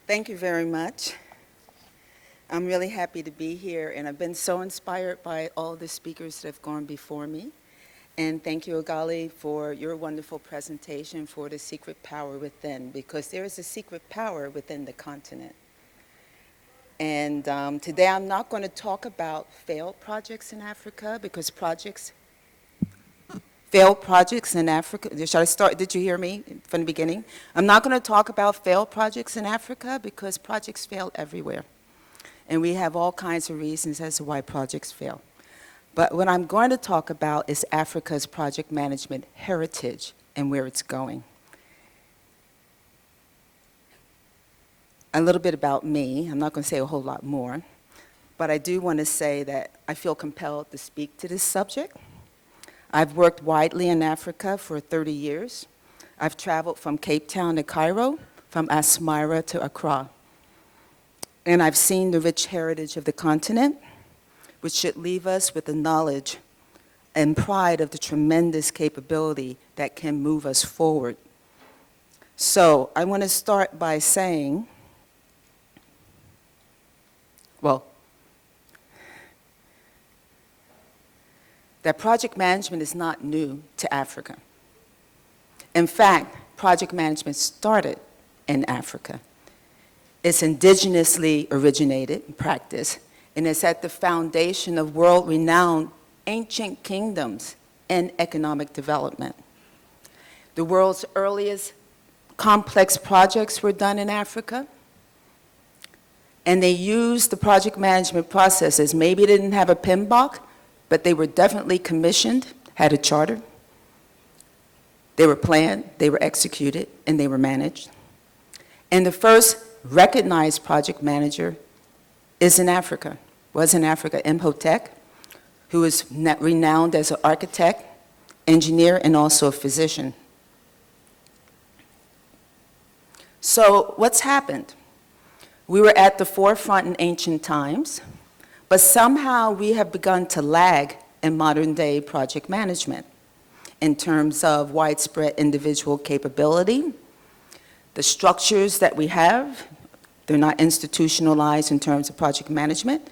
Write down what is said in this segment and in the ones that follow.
Thank you very much. I'm really happy to be here, and I've been so inspired by all the speakers that have gone before me. And thank you, Ogali, for your wonderful presentation for the secret power within, because there is a secret power within the continent. And today I'm not going to talk about failed projects in Africa, because failed projects in Africa. Should I start? Did you hear me from the beginning? I'm not going to talk about failed projects in Africa because projects fail everywhere. And we have all kinds of reasons as to why projects fail. But what I'm going to talk about is Africa's project management heritage and where it's going. A little bit about me. I'm not going to say a whole lot more. But I do want to say that I feel compelled to speak to this subject. I've worked widely in Africa for 30 years. I've traveled from Cape Town to Cairo, from Asmara to Accra. And I've seen the rich heritage of the continent, which should leave us with the knowledge and pride of the tremendous capability that can move us forward. So I want to start by saying, that project management is not new to Africa. In fact, project management started in Africa. It's indigenously originated practice, and it's at the foundation of world-renowned ancient kingdoms and economic development. The world's earliest complex projects were done in Africa, and they used the project management processes. Maybe they didn't have a PMBOK, but they were definitely commissioned, had a charter. They were planned, they were executed, and they were managed. And the first recognized project manager was in Africa, Imhotep, who was renowned as an architect, engineer, and also a physician. So what's happened? We were at the forefront in ancient times, but somehow we have begun to lag in modern day project management in terms of widespread individual capability. The structures that we have, they're not institutionalized in terms of project management,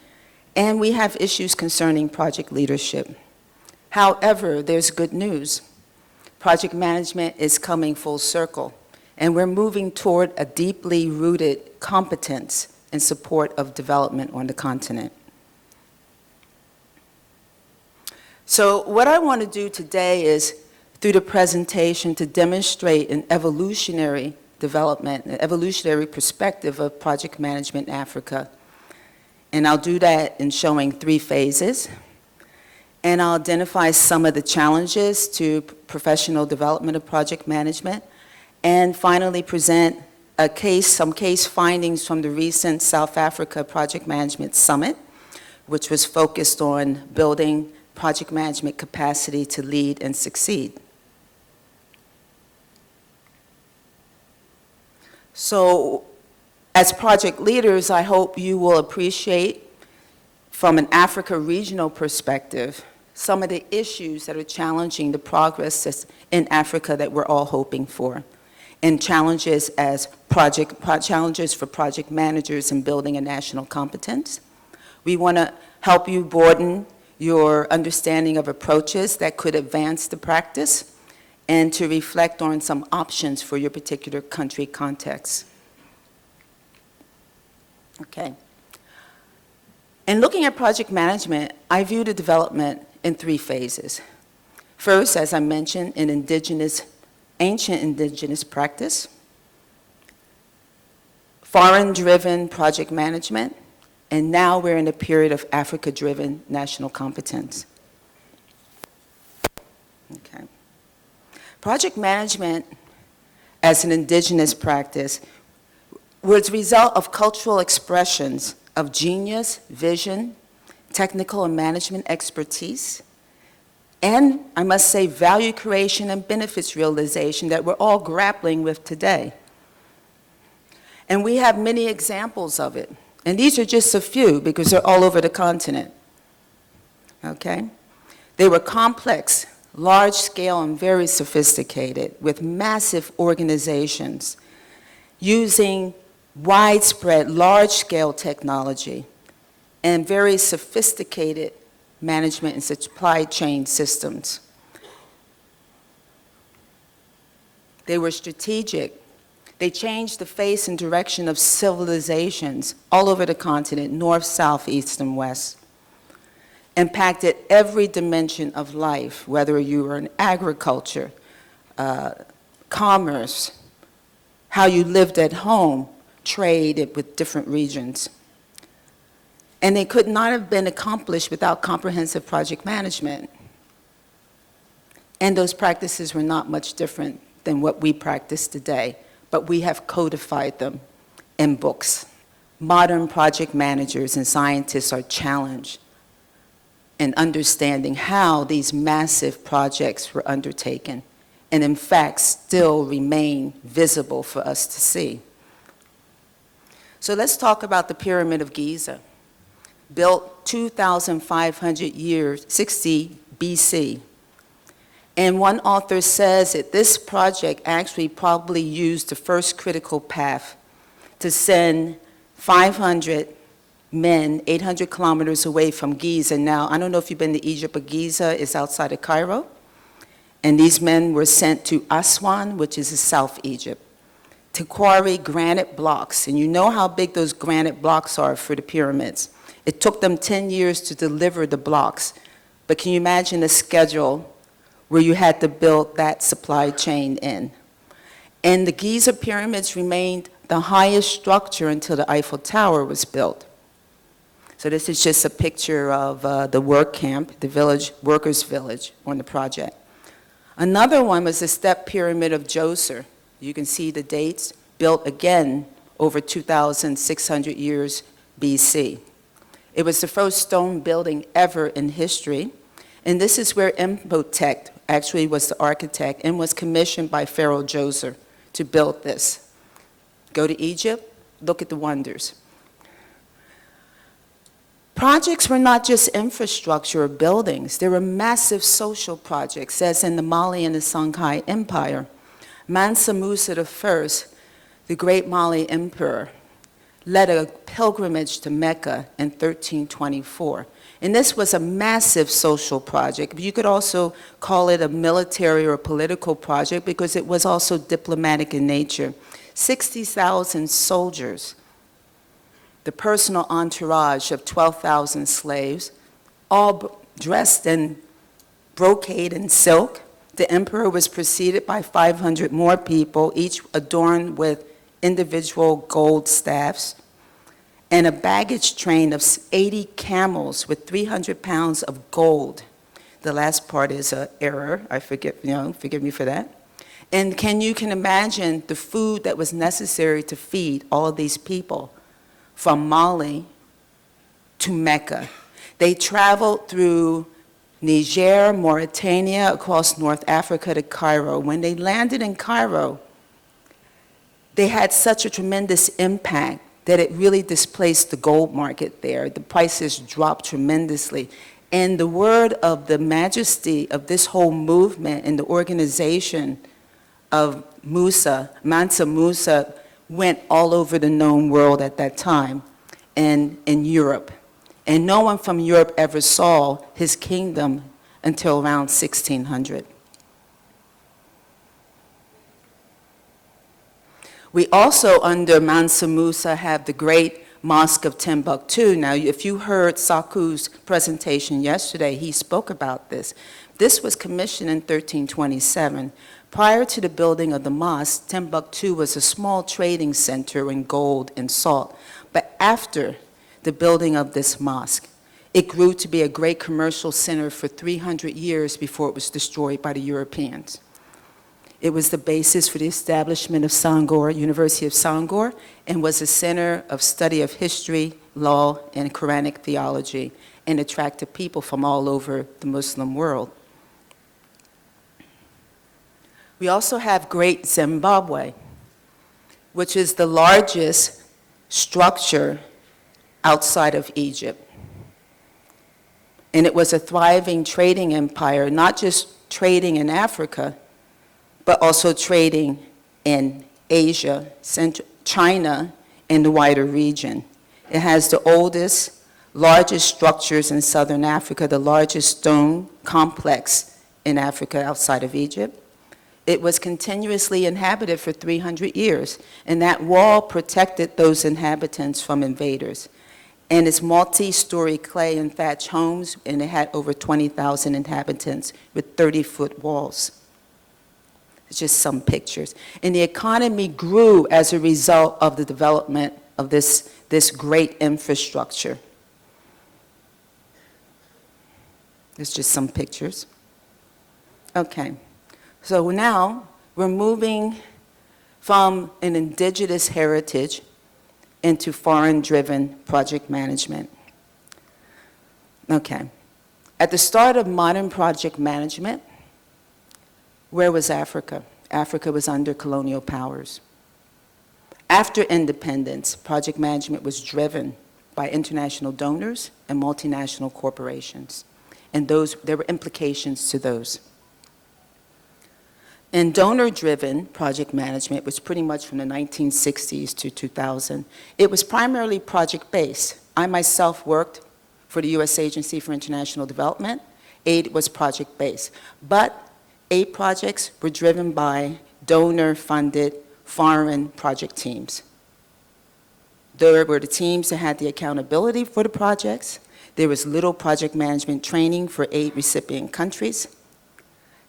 and we have issues concerning project leadership. However, there's good news. Project management is coming full circle, and we're moving toward a deeply rooted competence in support of development on the continent. So what I want to do today is, through the presentation, to demonstrate an evolutionary development, an evolutionary perspective of project management in Africa. And I'll do that in showing 3 phases. And I'll identify some of the challenges to professional development of project management. And finally present some case findings from the recent South Africa Project Management Summit, which was focused on building project management capacity to lead and succeed. So, as project leaders, I hope you will appreciate, from an Africa regional perspective, some of the issues that are challenging the progress in Africa that we're all hoping for, and challenges challenges for project managers in building a national competence. We want to help you broaden your understanding of approaches that could advance the practice, and to reflect on some options for your particular country context. Okay. In looking at project management, I view the development in 3 phases. First, as I mentioned, in ancient indigenous practice, foreign-driven project management, and now we're in a period of Africa-driven national competence. Okay. Project management as an indigenous practice was a result of cultural expressions of genius, vision, technical and management expertise, and I must say value creation and benefits realization that we're all grappling with today. And we have many examples of it. And these are just a few because they're all over the continent. Okay? They were complex, large scale, and very sophisticated, with massive organizations using widespread, large-scale technology, and very sophisticated management and supply chain systems. They were strategic. They changed the face and direction of civilizations all over the continent, north, south, east, and west. Impacted every dimension of life, whether you were in agriculture, commerce, how you lived at home, trade with different regions. And they could not have been accomplished without comprehensive project management. And those practices were not much different than what we practice today, but we have codified them in books. Modern project managers and scientists are challenged in understanding how these massive projects were undertaken, and in fact still remain visible for us to see. So let's talk about the Pyramid of Giza, built 2,500 years, 60 BC. And one author says that this project actually probably used the first critical path to send 500 men 800 kilometers away from Giza. Now, I don't know if you've been to Egypt, but Giza is outside of Cairo. And these men were sent to Aswan, which is in South Egypt, to quarry granite blocks. And you know how big those granite blocks are for the pyramids. It took them 10 years to deliver the blocks. But can you imagine the schedule where you had to build that supply chain in? And the Giza pyramids remained the highest structure until the Eiffel Tower was built. So this is just a picture of the work camp, the village, workers' village on the project. Another one was the step pyramid of Djoser. You can see the dates, built again over 2,600 years BC. It was the first stone building ever in history. And this is where Imhotep actually was the architect and was commissioned by Pharaoh Djoser to build this. Go to Egypt, look at the wonders. Projects were not just infrastructure or buildings. They were massive social projects, as in the Mali and the Songhai Empire. Mansa Musa I, the great Mali emperor, led a pilgrimage to Mecca in 1324. And this was a massive social project. But you could also call it a military or political project because it was also diplomatic in nature. 60,000 soldiers, the personal entourage of 12,000 slaves, all dressed in brocade and silk. The emperor was preceded by 500 more people, each adorned with individual gold staffs, and a baggage train of 80 camels with 300 pounds of gold. The last part is an error. I forgive me for that. And you can imagine the food that was necessary to feed all of these people from Mali to Mecca. They traveled through Niger, Mauritania, across North Africa to Cairo. When they landed in Cairo, they had such a tremendous impact that it really displaced the gold market there. The prices dropped tremendously. And the word of the majesty of this whole movement and the organization of Mansa Musa went all over the known world at that time and in Europe. And no one from Europe ever saw his kingdom until around 1600. We also, under Mansa Musa, have the great Mosque of Timbuktu. Now, if you heard Saku's presentation yesterday, he spoke about this. This was commissioned in 1327. Prior to the building of the mosque, Timbuktu was a small trading center in gold and salt. But after the building of this mosque, it grew to be a great commercial center for 300 years before it was destroyed by the Europeans. It was the basis for the establishment of Sangor, University of Sangor, and was a center of study of history, law, and Quranic theology, and attracted people from all over the Muslim world. We also have Great Zimbabwe, which is the largest structure outside of Egypt. And it was a thriving trading empire, not just trading in Africa, but also trading in Asia, China, in the wider region. It has the oldest, largest structures in southern Africa, the largest stone complex in Africa outside of Egypt. It was continuously inhabited for 300 years, and that wall protected those inhabitants from invaders. And it's multi-story clay and thatch homes, and it had over 20,000 inhabitants with 30-foot walls. It's just some pictures. And the economy grew as a result of the development of this great infrastructure. There's just some pictures. Okay, so now we're moving from an indigenous heritage into foreign-driven project management. Okay, at the start of modern project management, where was Africa? Africa was under colonial powers. After independence, project management was driven by international donors and multinational corporations, and there were implications to those. And donor-driven project management was pretty much from the 1960s to 2000. It was primarily project-based. I myself worked for the U.S. Agency for International Development. Aid was project-based. But aid projects were driven by donor-funded foreign project teams. There were the teams that had the accountability for the projects. There was little project management training for aid recipient countries.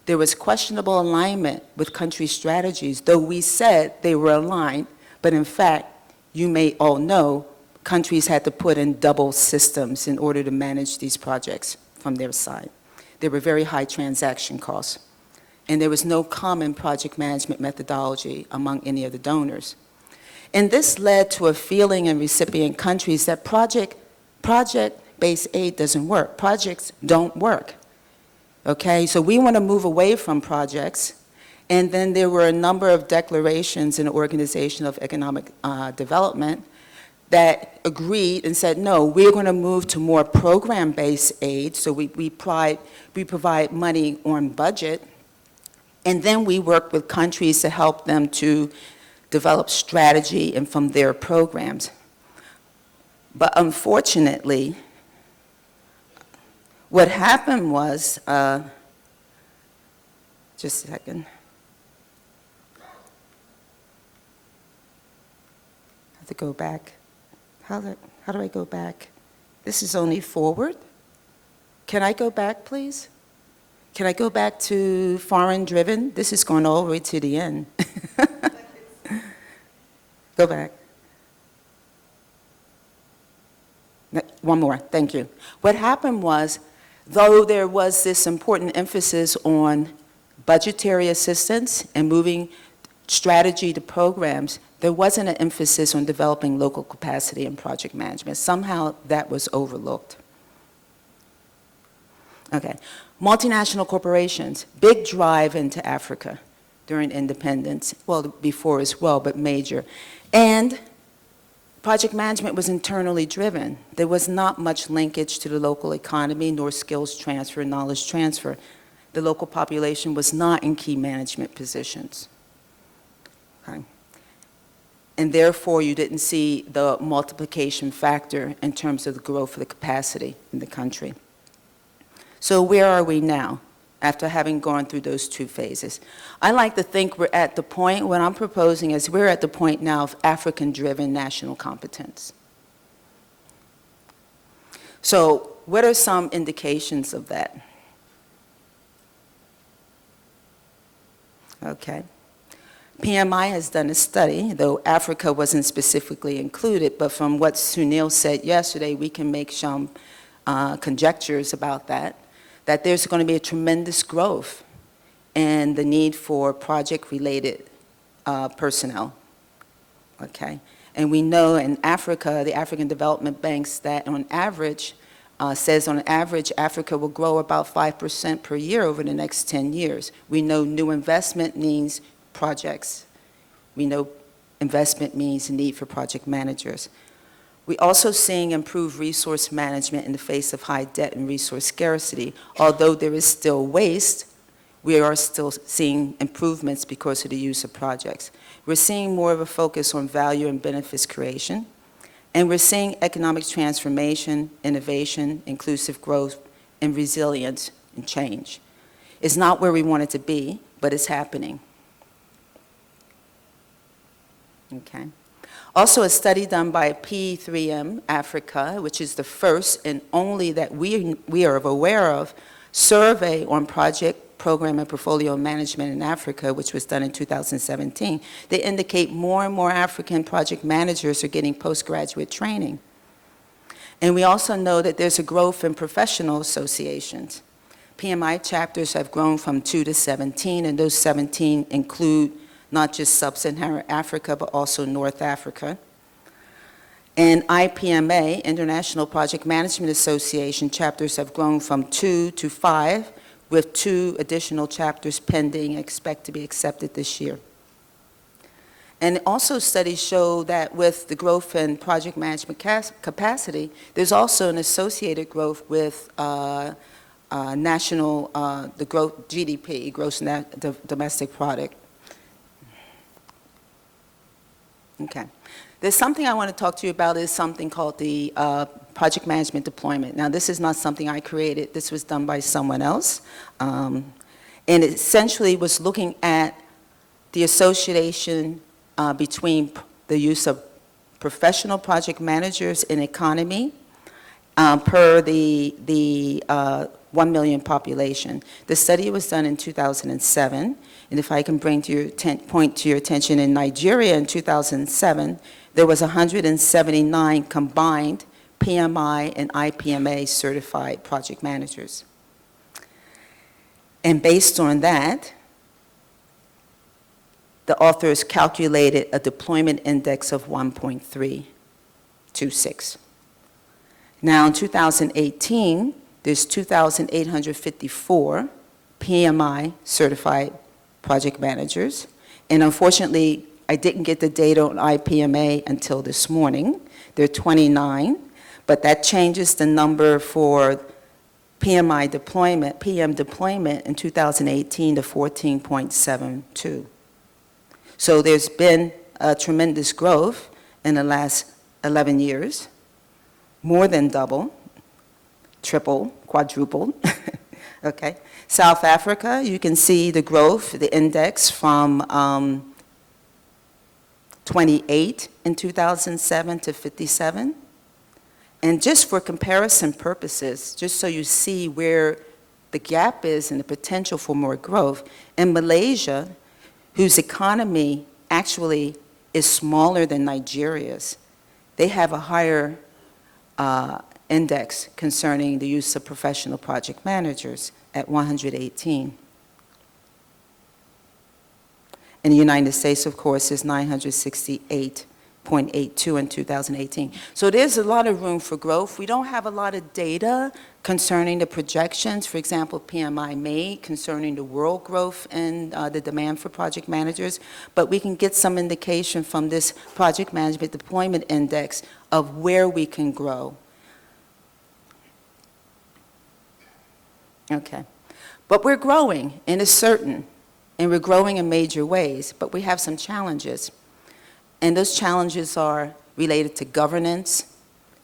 There was questionable alignment with country strategies, though we said they were aligned, but in fact, you may all know, countries had to put in double systems in order to manage these projects from their side. There were very high transaction costs, and there was no common project management methodology among any of the donors. And this led to a feeling in recipient countries that project-based aid doesn't work. Projects don't work. Okay, so we want to move away from projects, and then there were a number of declarations in the Organization of Economic Development that agreed and said, no, we're going to move to more program-based aid, so we provide money on budget, and then we work with countries to help them to develop strategy and from their programs. But unfortunately, what happened was, just a second. I have to go back. How do I go back? This is only forward. Can I go back, please? Can I go back to foreign-driven? This is going all the way to the end. Go back. One more, thank you. What happened was, though there was this important emphasis on budgetary assistance and moving strategy to programs, there wasn't an emphasis on developing local capacity and project management. Somehow that was overlooked. Okay, multinational corporations, big drive into Africa during independence, well, before as well, but major. And project management was internally driven. There was not much linkage to the local economy, nor skills transfer, knowledge transfer. The local population was not in key management positions. Okay. And therefore, you didn't see the multiplication factor in terms of the growth of the capacity in the country. So where are we now, after having gone through those two phases? I like to think we're at the point, what I'm proposing is we're at the point now of African-driven national competence. So what are some indications of that? Okay. PMI has done a study, though Africa wasn't specifically included, but from what Sunil said yesterday, we can make some conjectures about that there's going to be a tremendous growth in the need for project-related personnel, okay? And we know in Africa, the African Development Banks, that on average, says on average, Africa will grow about 5% per year over the next 10 years. We know new investment means projects. We know investment means need for project managers. We're also seeing improved resource management in the face of high debt and resource scarcity. Although there is still waste, we are still seeing improvements because of the use of projects. We're seeing more of a focus on value and benefits creation. And we're seeing economic transformation, innovation, inclusive growth, and resilience and change. It's not where we want it to be, but it's happening. Okay. Also, a study done by PMI Africa, which is the first and only that we are aware of, survey on project, program, and portfolio management in Africa, which was done in 2017. They indicate more and more African project managers are getting postgraduate training. And we also know that there's a growth in professional associations. PMI chapters have grown from 2 to 17, and those 17 include not just sub-Saharan Africa, but also North Africa. And IPMA, International Project Management Association, chapters have grown from 2 to 5, with 2 additional chapters pending, expect to be accepted this year. And also studies show that with the growth in project management capacity, there's also an associated growth with national, the growth GDP, gross domestic product. Okay. There's something I want to talk to you about is something called the project management deployment. Now, this is not something I created. This was done by someone else. And it essentially was looking at the association between the use of professional project managers in economy per the 1 million population. The study was done in 2007. And if I can bring to your point to your attention, in Nigeria in 2007, there was 179 combined PMI and IPMA certified project managers. And based on that, the authors calculated a deployment index of 1.326. Now in 2018, there's 2,854 PMI certified project managers. And unfortunately, I didn't get the data on IPMA until this morning. There are 29, but that changes the number for PMI deployment, PM deployment in 2018 to 14.72. So there's been a tremendous growth in the last 11 years, more than double, triple, quadrupled, okay? South Africa, you can see the growth, the index from 28 in 2007 to 57. And just for comparison purposes, just so you see where the gap is and the potential for more growth, in Malaysia, whose economy actually is smaller than Nigeria's, they have a higher index concerning the use of professional project managers at 118. In the United States, of course, is 968.82 in 2018. So there's a lot of room for growth. We don't have a lot of data concerning the projections. For example, PMI made concerning the world growth and the demand for project managers, but we can get some indication from this project management deployment index of where we can grow. Okay, but we're growing, and it's certain, and we're growing in major ways, but we have some challenges. And those challenges are related to governance,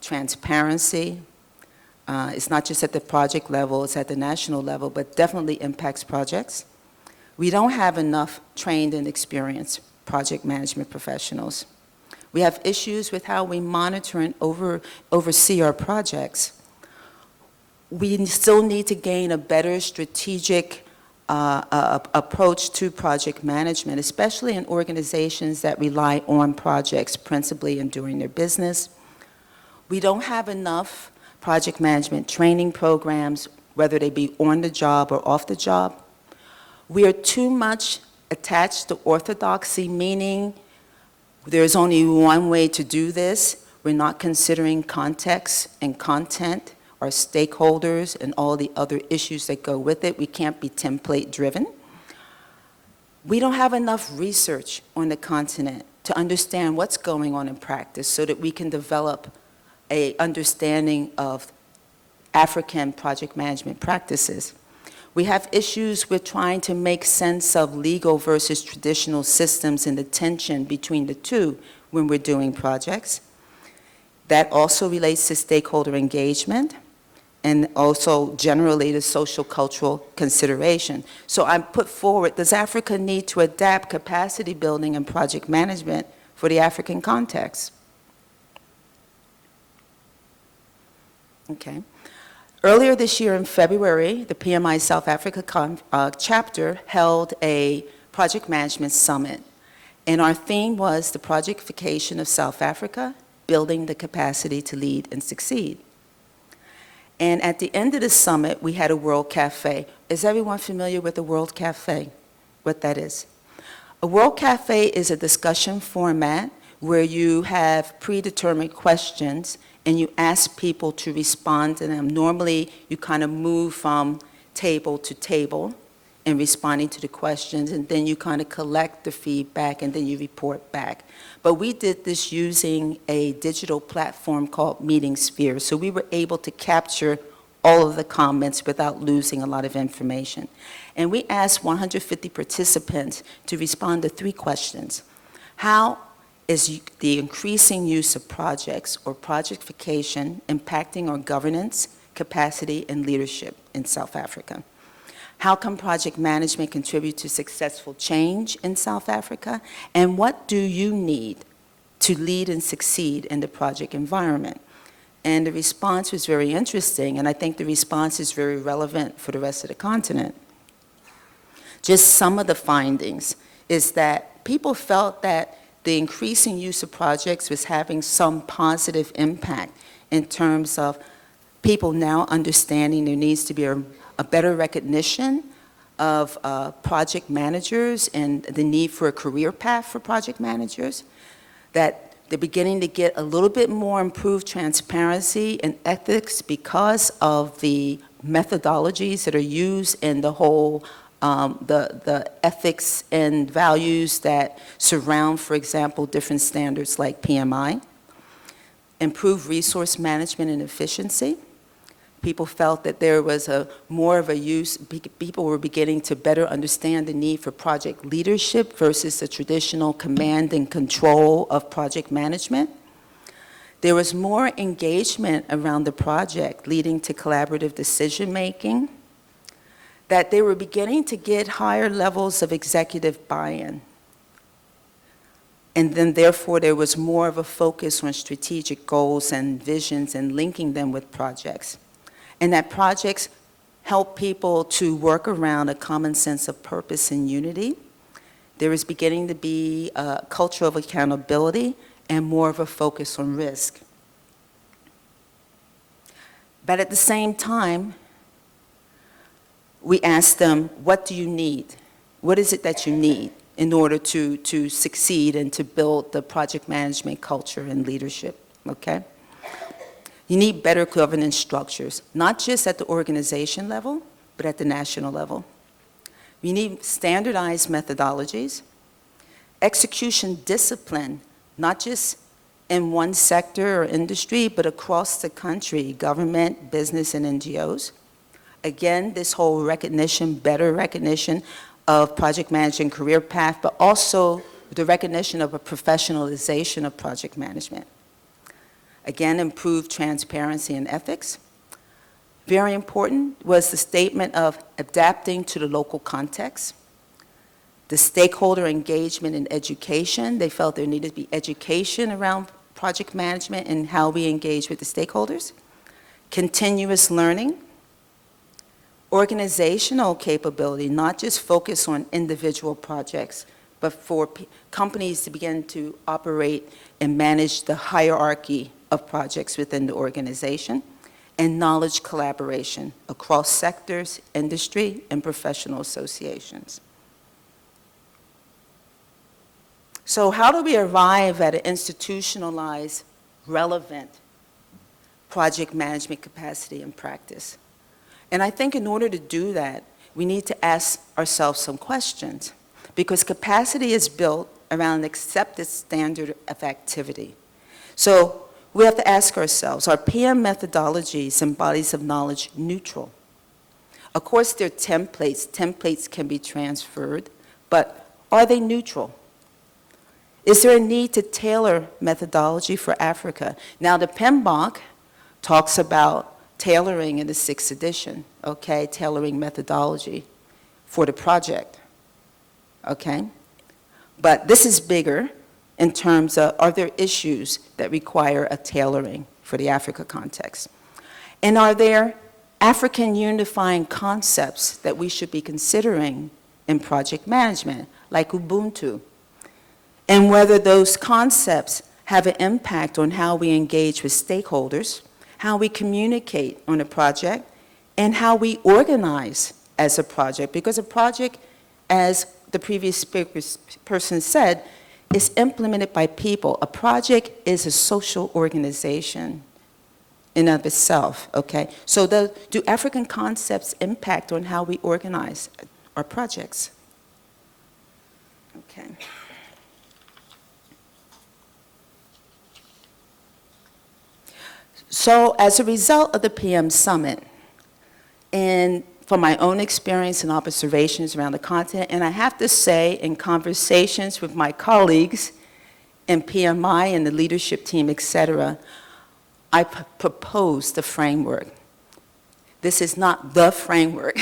transparency. It's not just at the project level, it's at the national level, but definitely impacts projects. We don't have enough trained and experienced project management professionals. We have issues with how we monitor and oversee our projects. We still need to gain a better strategic approach to project management, especially in organizations that rely on projects principally in doing their business. We don't have enough project management training programs, whether they be on the job or off the job. We are too much attached to orthodoxy, meaning there's only one way to do this. We're not considering context and content, our stakeholders, and all the other issues that go with it. We can't be template driven. We don't have enough research on the continent to understand what's going on in practice so that we can develop an understanding of African project management practices. We have issues with trying to make sense of legal versus traditional systems and the tension between the two when we're doing projects. That also relates to stakeholder engagement and also generally the social cultural consideration. So I put forward, does Africa need to adapt capacity building and project management for the African context? Okay. Earlier this year in February, the PMI South Africa chapter held a project management summit. And our theme was the projectification of South Africa, building the capacity to lead and succeed. And at the end of the summit, we had a World Cafe. Is everyone familiar with the World Cafe? What that is? A World Cafe is a discussion format where you have predetermined questions and you ask people to respond to them. Normally, you kind of move from table to table in responding to the questions, and then you kind of collect the feedback, and then you report back. But we did this using a digital platform called Meeting Sphere, so we were able to capture all of the comments without losing a lot of information. And we asked 150 participants to respond to 3 questions. How is the increasing use of projects or projectification impacting our governance, capacity, and leadership in South Africa? How can project management contribute to successful change in South Africa? And what do you need to lead and succeed in the project environment? And the response was very interesting, and I think the response is very relevant for the rest of the continent. Just some of the findings is that people felt that the increasing use of projects was having some positive impact in terms of people now understanding there needs to be a better recognition of project managers and the need for a career path for project managers, that they're beginning to get a little bit more improved transparency and ethics because of the methodologies that are used in the whole the ethics and values that surround, for example, different standards like PMI. Improved resource management and efficiency. People felt that there was more of a use, people were beginning to better understand the need for project leadership versus the traditional command and control of project management. There was more engagement around the project, leading to collaborative decision-making, that they were beginning to get higher levels of executive buy-in. And then therefore there was more of a focus on strategic goals and visions and linking them with projects. And that projects help people to work around a common sense of purpose and unity. There is beginning to be a culture of accountability and more of a focus on risk. But at the same time, we asked them, what do you need? What is it that you need in order to succeed and to build the project management culture and leadership, okay? You need better governance structures, not just at the organization level, but at the national level. You need standardized methodologies, execution discipline, not just in one sector or industry, but across the country, government, business, and NGOs. Again, this whole recognition, better recognition of project management career path, but also the recognition of a professionalization of project management. Again, improved transparency and ethics. Very important was the statement of adapting to the local context. The stakeholder engagement and education. They felt there needed to be education around project management and how we engage with the stakeholders. Continuous learning. Organizational capability, not just focus on individual projects, but for companies to begin to operate and manage the hierarchy of projects within the organization, and knowledge collaboration across sectors, industry, and professional associations. So how do we arrive at an institutionalized, relevant project management capacity and practice? And I think in order to do that, we need to ask ourselves some questions, because capacity is built around an accepted standard of activity. So we have to ask ourselves, are PM methodologies and bodies of knowledge neutral? Of course, they're templates. Templates can be transferred, but are they neutral? Is there a need to tailor methodology for Africa? Now, the PMBOK talks about tailoring in the 6th edition, okay, tailoring methodology for the project, okay? But this is bigger in terms of, are there issues that require a tailoring for the Africa context? And are there African unifying concepts that we should be considering in project management, like Ubuntu? And whether those concepts have an impact on how we engage with stakeholders, how we communicate on a project, and how we organize as a project. Because a project, as the previous person said, is implemented by people. A project is a social organization in of itself, okay? So do African concepts impact on how we organize our projects? Okay. So as a result of the PM Summit, and from my own experience and observations around the continent, and I have to say in conversations with my colleagues in PMI and the leadership team, et cetera, I proposed the framework. This is not the framework.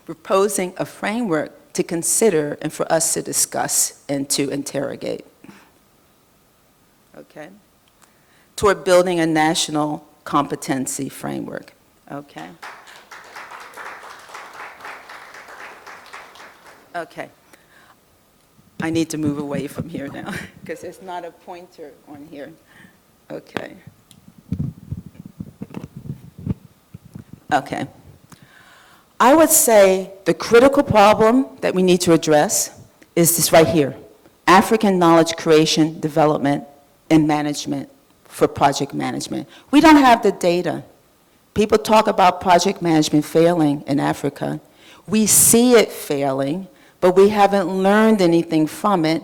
Proposing a framework to consider and for us to discuss and to interrogate. Okay? Toward building a national competency framework. Okay? Okay. I need to move away from here now because there's not a pointer on here. Okay. Okay. I would say the critical problem that we need to address is this right here: African knowledge creation, development, and management for project management. We don't have the data. People talk about project management failing in Africa. We see it failing, but we haven't learned anything from it.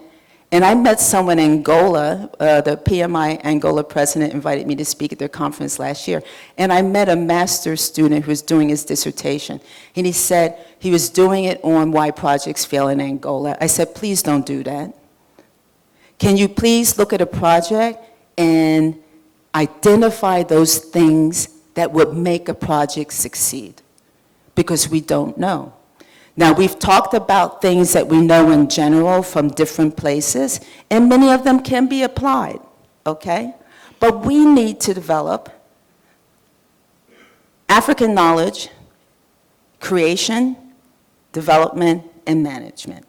And I met someone in Angola, the PMI Angola president invited me to speak at their conference last year, and I met a master's student who was doing his dissertation. And he said he was doing it on why projects fail in Angola. I said, please don't do that. Can you please look at a project and identify those things that would make a project succeed? Because we don't know. Now, we've talked about things that we know in general from different places, and many of them can be applied, okay? But we need to develop African knowledge, creation, development, and management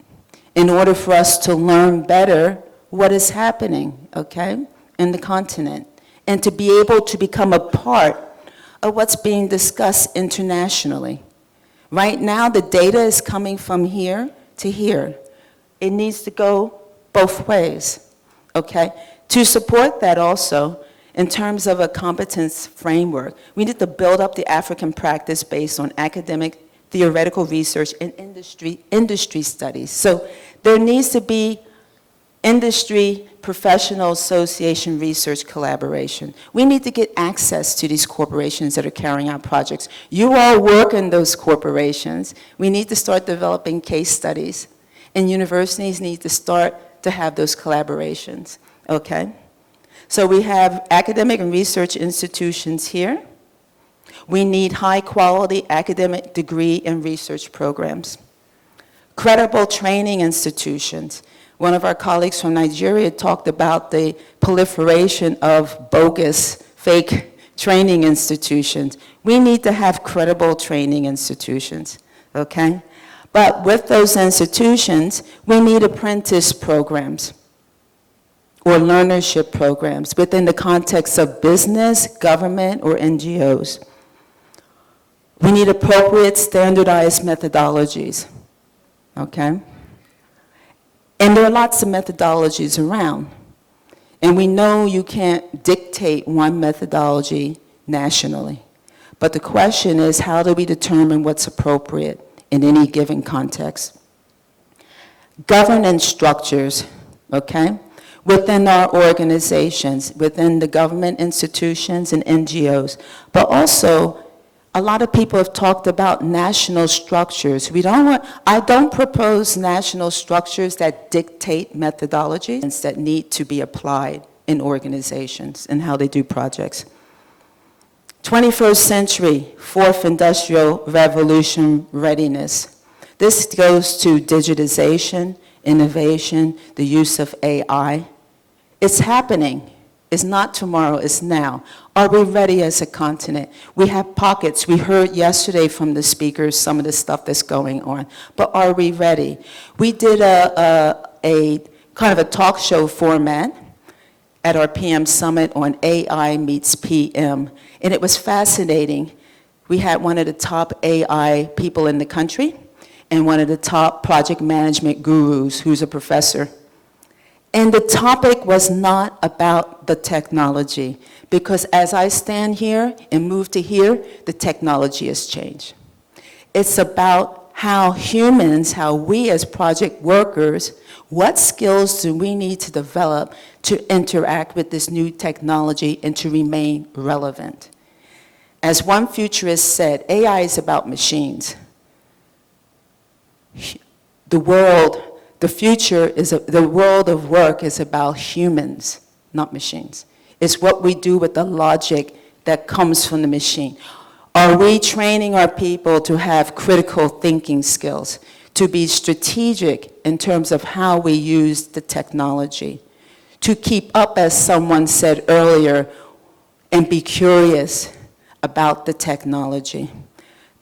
in order for us to learn better what is happening, okay, in the continent, and to be able to become a part of what's being discussed internationally. Right now, the data is coming from here to here. It needs to go both ways, okay? To support that also, in terms of a competence framework, we need to build up the African practice based on academic, theoretical research, and industry studies. So there needs to be industry professional association research collaboration. We need to get access to these corporations that are carrying out projects. You all work in those corporations. We need to start developing case studies, and universities need to start to have those collaborations, okay? So we have academic and research institutions here. We need high quality academic degree and research programs. Credible training institutions. One of our colleagues from Nigeria talked about the proliferation of bogus, fake training institutions. We need to have credible training institutions, okay? But with those institutions, we need apprentice programs or learnership programs within the context of business, government, or NGOs. We need appropriate standardized methodologies, okay? And there are lots of methodologies around. And we know you can't dictate one methodology nationally. But the question is, how do we determine what's appropriate in any given context? Governance structures, okay, within our organizations, within the government institutions and NGOs, but also A lot of people have talked about national structures. I don't propose national structures that dictate methodologies that need to be applied in organizations and how they do projects. 21st century, fourth industrial revolution readiness. This goes to digitization, innovation, the use of AI. It's happening. It's not tomorrow, it's now. Are we ready as a continent? We have pockets. We heard yesterday from the speakers some of the stuff that's going on. But are we ready? We did a kind of a talk show format at our PM Summit on AI meets PM. And it was fascinating. We had one of the top AI people in the country and one of the top project management gurus who's a professor. And the topic was not about the technology, because as I stand here and move to here, the technology has changed. It's about how humans, how we as project workers, what skills do we need to develop to interact with this new technology and to remain relevant. As one futurist said, AI is about machines. The future is, the world of work is about humans, not machines. It's what we do with the logic that comes from the machine. Are we training our people to have critical thinking skills, to be strategic in terms of how we use the technology, to keep up, as someone said earlier, and be curious about the technology?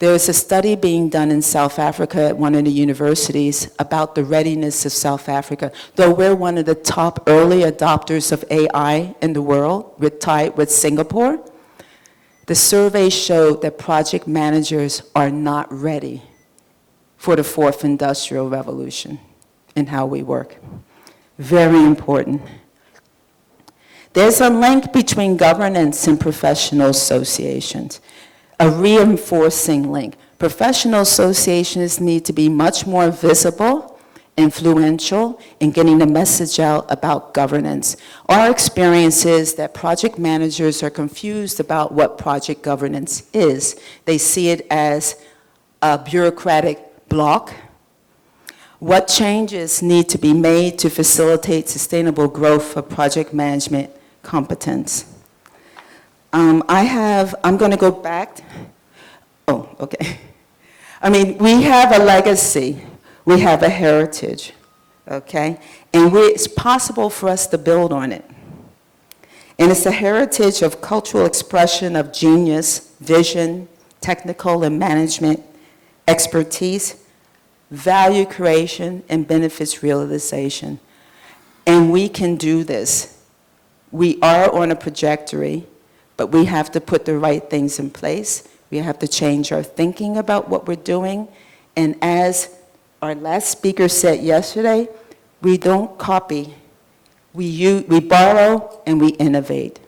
There is a study being done in South Africa at one of the universities about the readiness of South Africa. Though we're one of the top early adopters of AI in the world, we're tied with Singapore, the survey showed that project managers are not ready for the fourth industrial revolution in how we work. Very important. There's a link between governance and professional associations. A reinforcing link. Professional associations need to be much more visible, influential in getting the message out about governance. Our experience is that project managers are confused about what project governance is. They see it as a bureaucratic block. What changes need to be made to facilitate sustainable growth for project management competence? I'm going to go back. Oh, okay. I mean, we have a legacy. We have a heritage, okay? And it's possible for us to build on it. And it's a heritage of cultural expression of genius, vision, technical and management expertise, value creation, and benefits realization. And we can do this. We are on a trajectory. But we have to put the right things in place. We have to change our thinking about what we're doing. And as our last speaker said yesterday, we don't copy. We borrow and we innovate.